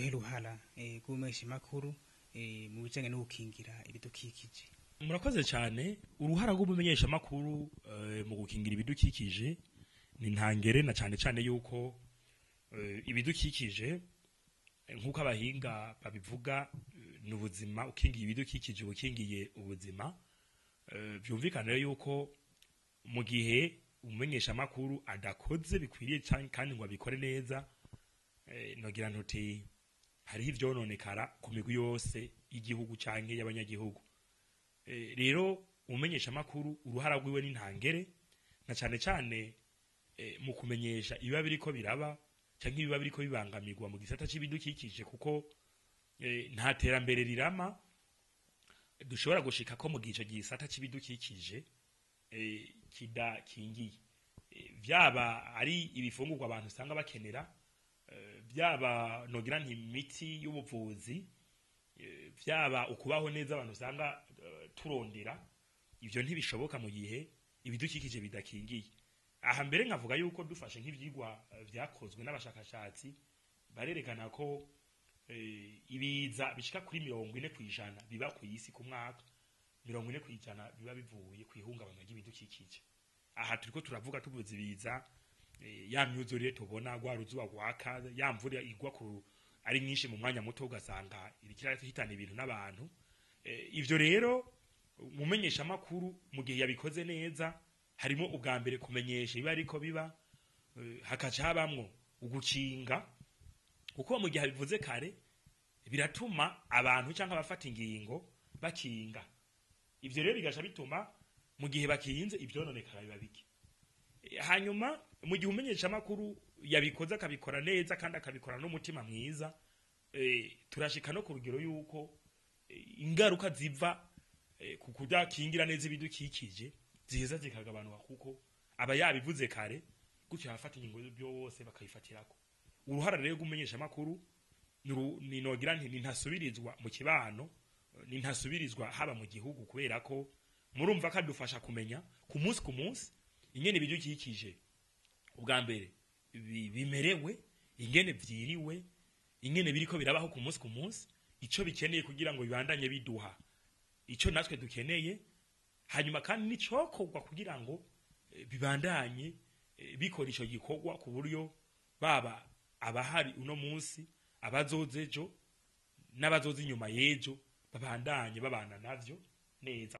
uruhe ruhara rw'umenyesha makuru mu bijanye no gukingira ibidukikije? Murakoze cyane. Uruhara rw'umumenyesha makuru mu gukingira ibidukikije ni ntangere, na cyane cyane yuko ibidukikije nkuko abahinga babivuga n'ubuzima. Ukingiye ibidukikije ukingiye ubuzima. Byumvikana rero yuko mu gihe umumenyesha makuru adakoze bikwiriye kandi ngo abikore neza, nogira ntuti hariho ivyononekara ku migwi yose y'igihugu canke y'abanyagihugu. Rero umumenyesha makuru uruhara rwiwe ni ntangere, na cyane cyane mu kumenyesha ibiba biriko biraba canke ibiba biriko bibangamirwa mu gisata c'ibidukikije, kuko nta terambere rirama dushobora gushika ko mu gice gisata c'ibidukikije kidakingiye. Vyaba ari ibifungurwa abantu usanga bakenera, vyaba nogira nti imiti y'ubuvuzi, vyaba ukubaho neza abantu usanga turondera, ivyo ntibishoboka mu gihe ibidukikije bidakingiye. Aha mbere nkavuga yuko dufashe nk'ivyigwa vyakozwe n'abashakashatsi barerekana ko ibiza bishika kuri 40% biba ku isi ku mwaka, 40% biba bivuye kwihungabana ry'ibidukikije. Aha turiko turavuga tuvuze ibiza, ya myuzurire tubona, gwa ruzuba gwaka, ya mvura igwa ku ari nyinshi mu mwanya muto ugasanga irikira hitana ibintu n'abantu. Ivyo rero mumenyesha makuru mu gihe yabikoze neza, harimo ubwa mbere kumenyesha iba ariko biba, hakaca habamwo ugukinga, kuko mu gihe bivuze kare biratuma abantu cyangwa abafata ingingo bakinga. Ivyo rero bigasha bituma mu gihe bakinze ivyononekara biba bike. Hanyuma mu gihe umenyesha makuru yabikoze akabikora neza kandi akabikora n'umutima mwiza, turashika no ku rugero yuko ingaruka ziva ku kudakingira neza ibidukikije ziheza zikagabanuka, kuko aba yabivuze kare gutyo abafata ingingo byose bakayifatirako. Uruhara rero rw'umenyesha makuru ni nogira nti ntasubirizwa mu kibano, ni ntasubirizwa haba mu gihugu, kubera ko murumva kadufasha kumenya ku munsi ingene ibidukikije ubwa mbere bimerewe, ingene vyiriwe, ingene biriko birabaho ku munsi ico bikeneye kugira ngo bibandanye biduha ico natwe dukeneye, hanyuma kandi nicokorwa kugira ngo bibandanye bikora ico gikorwa ku buryo baba abahari uno munsi, abazozejo n'abazozi inyuma yejo babandanye babana navyo neza.